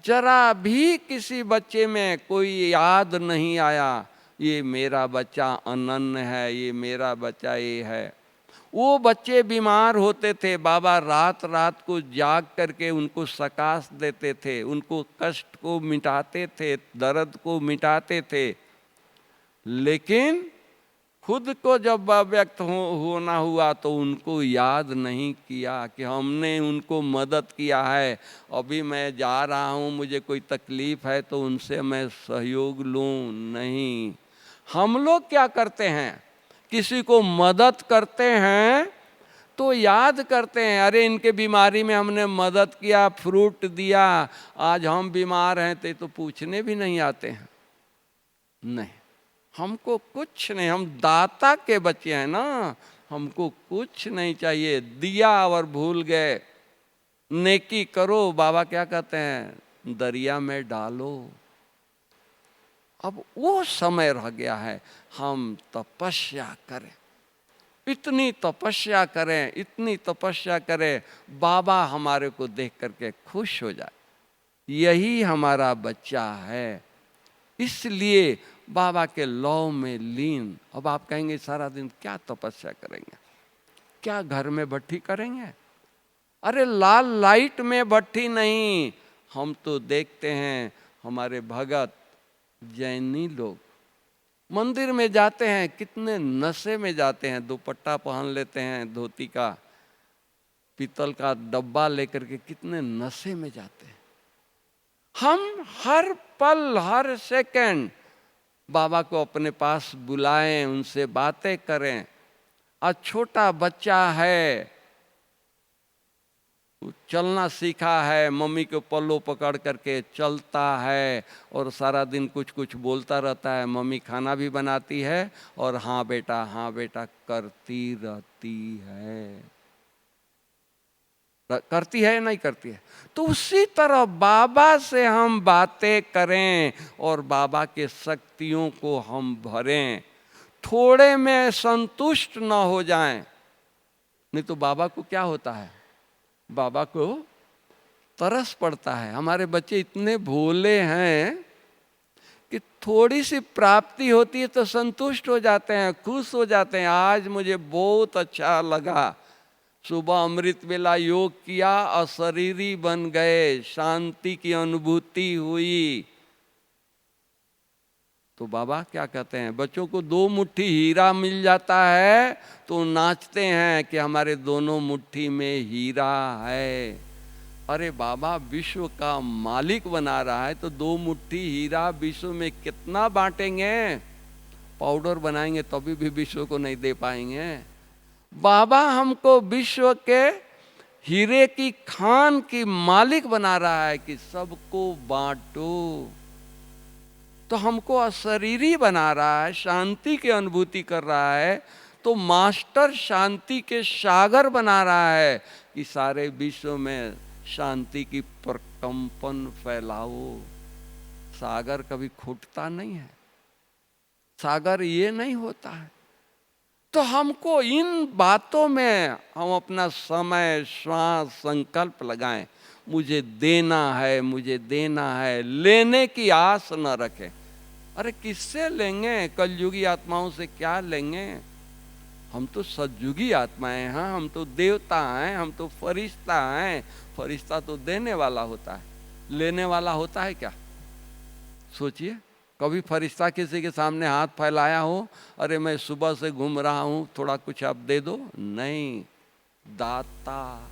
जरा भी किसी बच्चे में कोई याद नहीं आया ये मेरा बच्चा अनन्य है, ये मेरा बच्चा ये है। वो बच्चे बीमार होते थे, बाबा रात रात को जाग करके उनको सकाश देते थे, उनको कष्ट को मिटाते थे, दर्द को मिटाते थे। लेकिन खुद को जब व्यक्त होना हुआ तो उनको याद नहीं किया कि हमने उनको मदद किया है। अभी मैं जा रहा हूँ, मुझे कोई तकलीफ है तो उनसे मैं सहयोग लूँ, नहीं। हम लोग क्या करते हैं, किसी को मदद करते हैं तो याद करते हैं, अरे इनके बीमारी में हमने मदद किया, फ्रूट दिया, आज हम बीमार हैं तो पूछने भी नहीं आते हैं। नहीं, हमको कुछ नहीं, हम दाता के बच्चे हैं ना, हमको कुछ नहीं चाहिए। दिया और भूल गए, नेकी करो, बाबा क्या कहते हैं, दरिया में डालो। अब वो समय रह गया है, हम तपस्या करें, इतनी तपस्या करें, इतनी तपस्या करें, बाबा हमारे को देख करके खुश हो जाए, यही हमारा बच्चा है। इसलिए बाबा के लौ में लीन। अब आप कहेंगे सारा दिन क्या तपस्या करेंगे, क्या घर में भट्ठी करेंगे? अरे लाल लाइट में भट्ठी नहीं, हम तो देखते हैं हमारे भगत जैनी लोग मंदिर में जाते हैं, कितने नशे में जाते हैं, दुपट्टा पहन लेते हैं, धोती का, पीतल का डब्बा लेकर के कितने नशे में जाते हैं। हम हर पल, हर सेकंड बाबा को अपने पास बुलाएं, उनसे बातें करें। आज छोटा बच्चा है, चलना सीखा है, मम्मी के पल्लो पकड़ करके चलता है और सारा दिन कुछ कुछ बोलता रहता है। मम्मी खाना भी बनाती है और हाँ बेटा करती रहती है। करती है या नहीं करती है? तो उसी तरह बाबा से हम बातें करें और बाबा के शक्तियों को हम भरें, थोड़े में संतुष्ट न हो जाएं। नहीं तो बाबा को क्या होता है, बाबा को तरस पड़ता है। हमारे बच्चे इतने भोले हैं कि थोड़ी सी प्राप्ति होती है तो संतुष्ट हो जाते हैं, खुश हो जाते हैं। आज मुझे बहुत अच्छा लगा, सुबह अमृत वेला योग किया, अशरीरी बन गए, शांति की अनुभूति हुई। तो बाबा क्या कहते हैं, बच्चों को 2 मुट्ठी हीरा मिल जाता है तो नाचते हैं कि हमारे दोनों मुट्ठी में हीरा है। अरे बाबा विश्व का मालिक बना रहा है तो 2 मुट्ठी हीरा विश्व में कितना बांटेंगे? पाउडर बनाएंगे तभी भी विश्व को नहीं दे पाएंगे। बाबा हमको विश्व के हीरे की खान की मालिक बना रहा है कि सबको बांटो। तो हमको अशरीरी बना रहा है, शांति की अनुभूति कर रहा है। तो मास्टर शांति के सागर बना रहा है कि सारे विश्व में शांति की प्रकंपन फैलाओ। सागर कभी फूटता नहीं है, सागर ये नहीं होता है। तो हमको इन बातों में हम अपना समय, श्वास, संकल्प लगाएं। मुझे देना है, मुझे देना है, लेने की आस न रखें। अरे किससे लेंगे? कलयुगी आत्माओं से क्या लेंगे? हम तो सतयुगी आत्माएं हैं, हम तो देवता हैं, हम तो फरिश्ता हैं। फरिश्ता तो देने वाला होता है, लेने वाला होता है क्या? सोचिए, कभी फरिश्ता किसी के सामने हाथ फैलाया हो, अरे मैं सुबह से घूम रहा हूँ, थोड़ा कुछ आप दे दो? नहीं, दाता।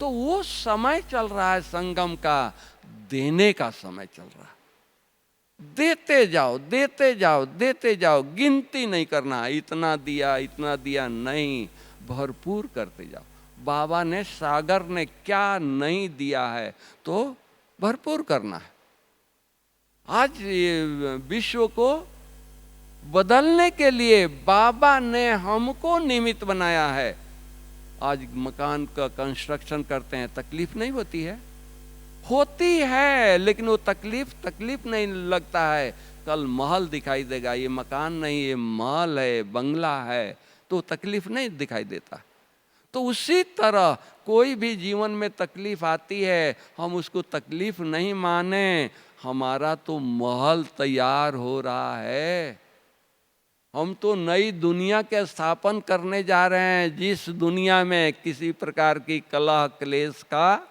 तो वो समय चल रहा है संगम का, देने का समय चल रहा है। देते जाओ, देते जाओ, देते जाओ, गिनती नहीं करना, इतना दिया नहीं, भरपूर करते जाओ। बाबा ने, सागर ने क्या नहीं दिया है, तो भरपूर करना है। आज ये विश्व को बदलने के लिए बाबा ने हमको निमित्त बनाया है। आज मकान का कंस्ट्रक्शन करते हैं, तकलीफ नहीं होती है? होती है, लेकिन वो तकलीफ नहीं लगता है। कल महल दिखाई देगा, ये मकान नहीं, ये महल है, बंगला है, तो तकलीफ नहीं दिखाई देता। तो उसी तरह कोई भी जीवन में तकलीफ आती है, हम उसको तकलीफ नहीं माने। हमारा तो महल तैयार हो रहा है। हम तो नई दुनिया के स्थापन करने जा रहे हैं, जिस दुनिया में किसी प्रकार की कलह क्लेश का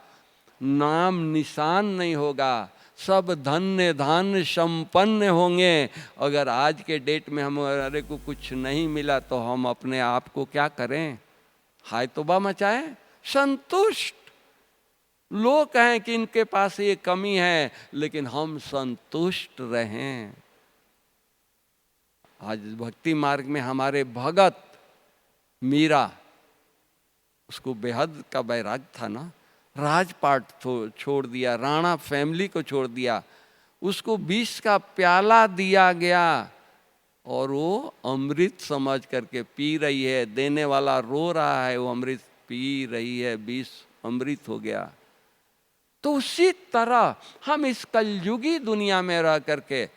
नाम निशान नहीं होगा। सब धन्य धान्य संपन्न होंगे। अगर आज के डेट में हमारे को कुछ नहीं मिला तो हम अपने आप को क्या करें? हाय तौबा मचाएं? संतुष्ट। लोग कहें कि इनके पास ये कमी है, लेकिन हम संतुष्ट रहें। आज भक्ति मार्ग में हमारे भगत मीरा, उसको बेहद का वैराग था ना, राजपाट छोड़ दिया, राणा फैमिली को छोड़ दिया, उसको विष का प्याला दिया गया और वो अमृत समझ करके पी रही है। देने वाला रो रहा है, वो अमृत पी रही है, विष अमृत हो गया। तो उसी तरह हम इस कलयुगी दुनिया में रह करके,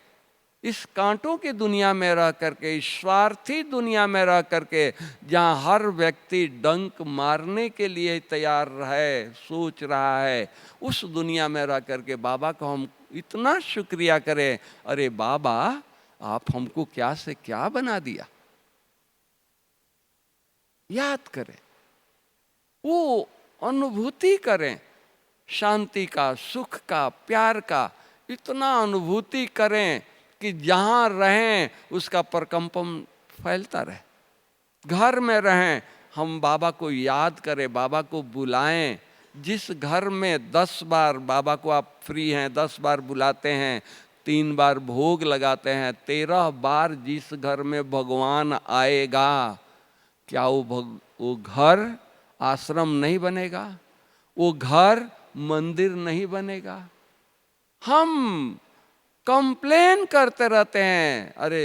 इस कांटों की दुनिया में रह करके, इस स्वार्थी दुनिया में रह करके, जहाँ हर व्यक्ति डंक मारने के लिए तैयार है, सोच रहा है, उस दुनिया में रह करके बाबा को हम इतना शुक्रिया करें, अरे बाबा आप हमको क्या से क्या बना दिया। याद करें, वो अनुभूति करें, शांति का, सुख का, प्यार का इतना अनुभूति करें कि जहाँ रहें उसका प्रकंपन फैलता रहे। घर में रहें, हम बाबा को याद करें, बाबा को बुलाएं। जिस घर में 10 बार बाबा को आप फ्री हैं, 10 बार बुलाते हैं, 3 बार भोग लगाते हैं, 13 बार जिस घर में भगवान आएगा, क्या वो घर आश्रम नहीं बनेगा? वो घर मंदिर नहीं बनेगा? हम कंप्लेन करते रहते हैं, अरे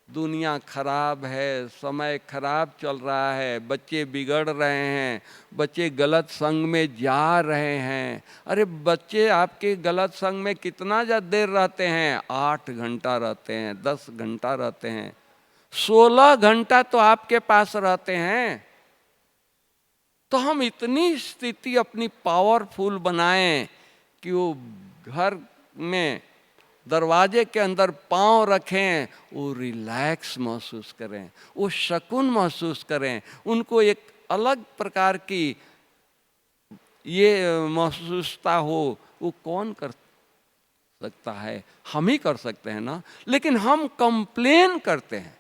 दुनिया खराब है, समय खराब चल रहा है, बच्चे बिगड़ रहे हैं, बच्चे गलत संग में जा रहे हैं। अरे बच्चे आपके गलत संग में कितना ज़्यादा देर रहते हैं? 8 घंटा रहते हैं, 10 घंटा रहते हैं, 16 घंटा तो आपके पास रहते हैं। तो हम इतनी स्थिति अपनी पावरफुल बनाएं कि वो घर में दरवाजे के अंदर पांव रखें, वो रिलैक्स महसूस करें, वो सुकून महसूस करें, उनको एक अलग प्रकार की ये महसूसता हो। वो कौन कर सकता है? हम ही कर सकते हैं ना। लेकिन हम कंप्लेन करते हैं,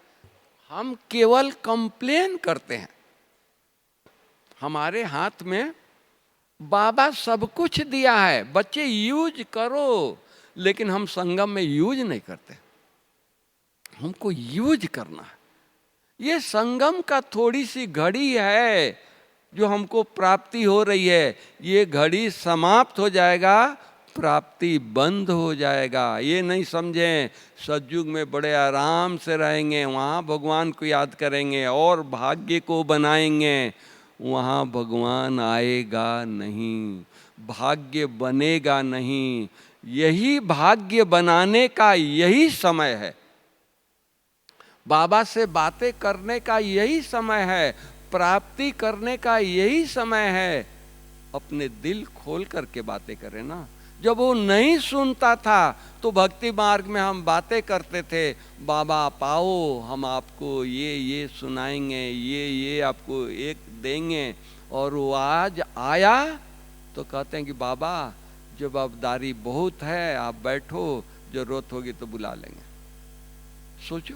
हम केवल कंप्लेन करते हैं। हमारे हाथ में बाबा सब कुछ दिया है, बच्चे यूज करो, लेकिन हम संगम में यूज नहीं करते। हमको यूज करना है। ये संगम का थोड़ी सी घड़ी है जो हमको प्राप्ति हो रही है, ये घड़ी समाप्त हो जाएगा, प्राप्ति बंद हो जाएगा। ये नहीं समझें सतयुग में बड़े आराम से रहेंगे, वहाँ भगवान को याद करेंगे और भाग्य को बनाएंगे। वहाँ भगवान आएगा नहीं, भाग्य बनेगा नहीं। यही भाग्य बनाने का यही समय है, बाबा से बातें करने का यही समय है, प्राप्ति करने का यही समय है। अपने दिल खोल करके बातें करें ना। जब वो नहीं सुनता था तो भक्ति मार्ग में हम बातें करते थे, बाबा आप आओ, हम आपको ये सुनाएंगे, ये आपको एक देंगे। और वो आज आया तो कहते हैं कि बाबा जवाबदारी बहुत है, आप बैठो, जरूरत होगी तो बुला लेंगे। सोचो,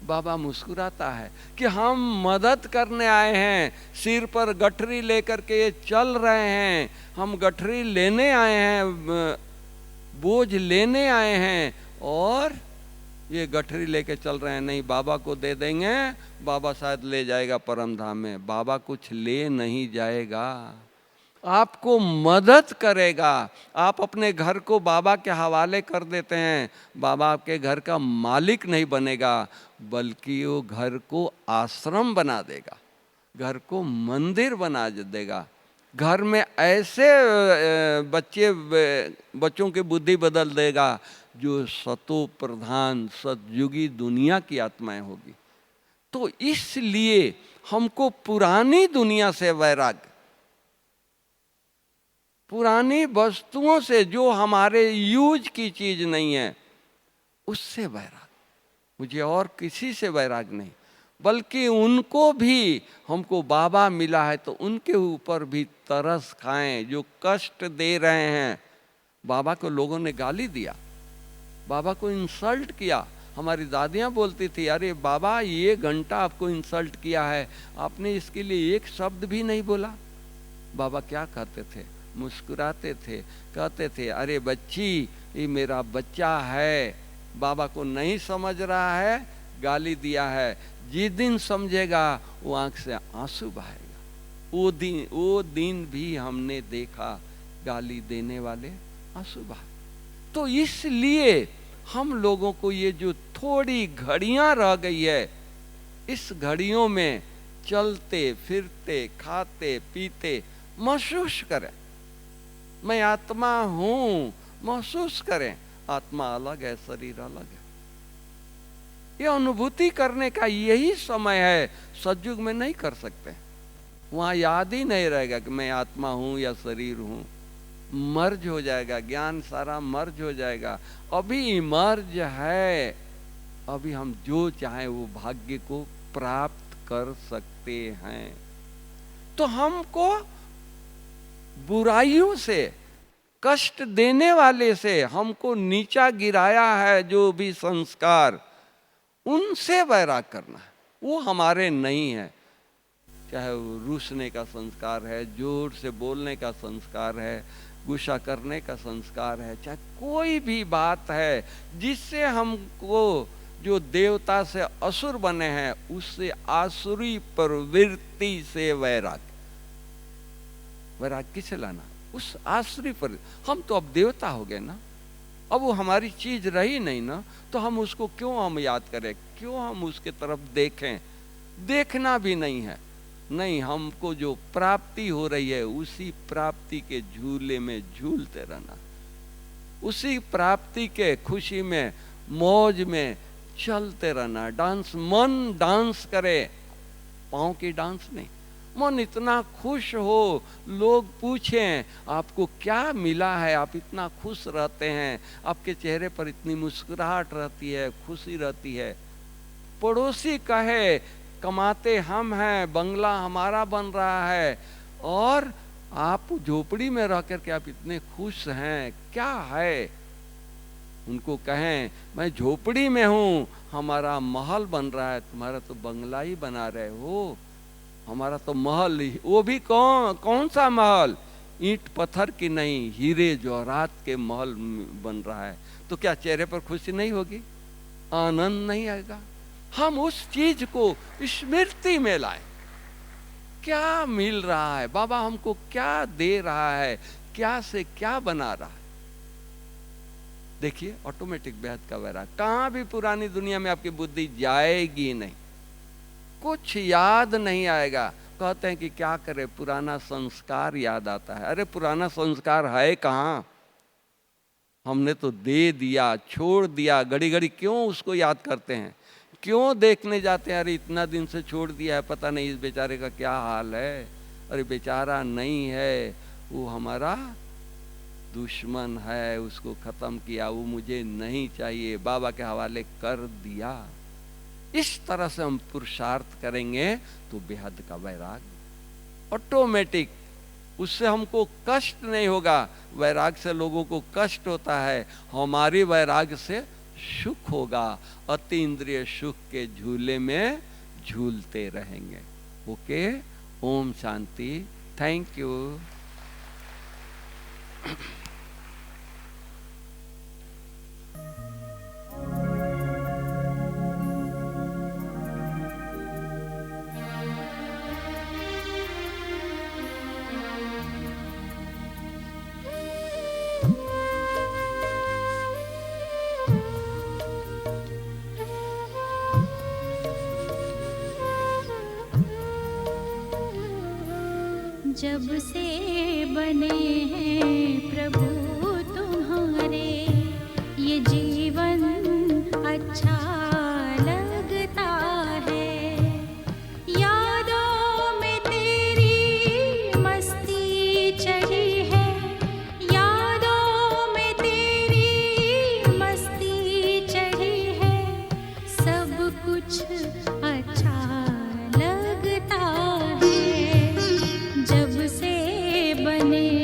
बाबा मुस्कुराता है कि हम मदद करने आए हैं, सिर पर गठरी लेकर के ये चल रहे हैं, हम गठरी लेने आए हैं, बोझ लेने आए हैं, और ये गठरी लेके चल रहे हैं। नहीं, बाबा को दे देंगे, बाबा शायद ले जाएगा परम धाम में। बाबा कुछ ले नहीं जाएगा, आपको मदद करेगा। आप अपने घर को बाबा के हवाले कर देते हैं, बाबा आपके घर का मालिक नहीं बनेगा, बल्कि वो घर को आश्रम बना देगा, घर को मंदिर बना देगा। घर में ऐसे बच्चों की बुद्धि बदल देगा जो सतो प्रधान सतयुगी दुनिया की आत्माएं होगी। तो इसलिए हमको पुरानी दुनिया से वैराग्य, पुरानी वस्तुओं से जो हमारे यूज की चीज नहीं है, उससे वैराग। मुझे और किसी से वैराग नहीं, बल्कि उनको भी, हमको बाबा मिला है तो उनके ऊपर भी तरस खाएं जो कष्ट दे रहे हैं। बाबा को लोगों ने गाली दिया, बाबा को इंसल्ट किया। हमारी दादियाँ बोलती थी, अरे बाबा ये घंटा आपको इंसल्ट किया है, आपने इसके लिए एक शब्द भी नहीं बोला। बाबा क्या कहते थे? मुस्कुराते थे, कहते थे, अरे बच्ची ये मेरा बच्चा है, बाबा को नहीं समझ रहा है, गाली दिया है, जिस दिन समझेगा वो आंख से आंसू बहाएगा। वो दिन भी हमने देखा, गाली देने वाले आंसू बहाए। तो इसलिए हम लोगों को ये जो थोड़ी घड़ियां रह गई है, इस घड़ियों में चलते फिरते खाते पीते महसूस करें, मैं आत्मा हूं, महसूस करें। आत्मा अलग है, शरीर अलग है। ये अनुभूति करने का यही समय है, सतयुग में नहीं कर सकते। वहां याद ही नहीं रहेगा कि मैं आत्मा हूं या शरीर हूं, मर्ज हो जाएगा, ज्ञान सारा मर्ज हो जाएगा। अभी मर्ज है, अभी हम जो चाहें वो भाग्य को प्राप्त कर सकते हैं। तो हमको बुराइयों से, कष्ट देने वाले से हमको नीचा गिराया है जो भी संस्कार, उनसे वैराग करना है। वो हमारे नहीं है, चाहे वो रूसने का संस्कार है, जोर से बोलने का संस्कार है, गुस्सा करने का संस्कार है, चाहे कोई भी बात है जिससे हमको, जो देवता से असुर बने हैं, उससे आसुरी प्रवृत्ति से वैराग। वैराग किसे लाना? उस आसुरी पर। हम तो अब देवता हो गए ना, अब वो हमारी चीज रही नहीं ना, तो हम उसको क्यों हम याद करें, क्यों हम उसके तरफ देखें? देखना भी नहीं है। नहीं, हमको जो प्राप्ति हो रही है उसी प्राप्ति के झूले में झूलते रहना, उसी प्राप्ति के खुशी में मौज में चलते रहना। डांस, मन डांस करे, पाँव की डांस नहीं। मन इतना खुश हो, लोग पूछें आपको क्या मिला है, आप इतना खुश रहते हैं, आपके चेहरे पर इतनी मुस्कुराहट रहती है, खुशी रहती है। पड़ोसी कहे कमाते हम हैं, बंगला हमारा बन रहा है, और आप झोपड़ी में रह कर के आप इतने खुश हैं, क्या है? उनको कहें मैं झोपड़ी में हूँ, हमारा महल बन रहा है, तुम्हारा तो बंगला ही बना रहे हो, हमारा तो महल ही, वो भी कौन सा महल? ईंट पत्थर की नहीं, हीरे जवाहरात के महल बन रहा है। तो क्या चेहरे पर खुशी नहीं होगी, आनंद नहीं आएगा? हम उस चीज को स्मृति में लाए, क्या मिल रहा है, बाबा हमको क्या दे रहा है, क्या से क्या बना रहा है। देखिए ऑटोमेटिक बेहद का वैराग। कहां भी पुरानी दुनिया में आपकी बुद्धि जाएगी नहीं, कुछ याद नहीं आएगा। कहते हैं कि क्या करें, पुराना संस्कार याद आता है। अरे पुराना संस्कार है कहाँ? हमने तो दे दिया, छोड़ दिया। घड़ी घड़ी क्यों उसको याद करते हैं, क्यों देखने जाते हैं? अरे इतना दिन से छोड़ दिया है, पता नहीं इस बेचारे का क्या हाल है। अरे बेचारा नहीं है, वो हमारा दुश्मन है, उसको खत्म किया, वो मुझे नहीं चाहिए, बाबा के हवाले कर दिया। इस तरह से हम पुरुषार्थ करेंगे तो बेहद का वैराग ऑटोमेटिक, उससे हमको कष्ट नहीं होगा। वैराग से लोगों को कष्ट होता है, हमारी वैराग से सुख होगा, अतीन्द्रिय सुख के झूले में झूलते रहेंगे। ओके, ओम शांति। Thank you. जब से बने हैं प्रभु तुम्हारे, ये जीवन अच्छा लगता है। यादों में तेरी मस्ती चढ़ी है, यादों में तेरी मस्ती चढ़ी है। सब कुछ अच्छा लगता है जब से बने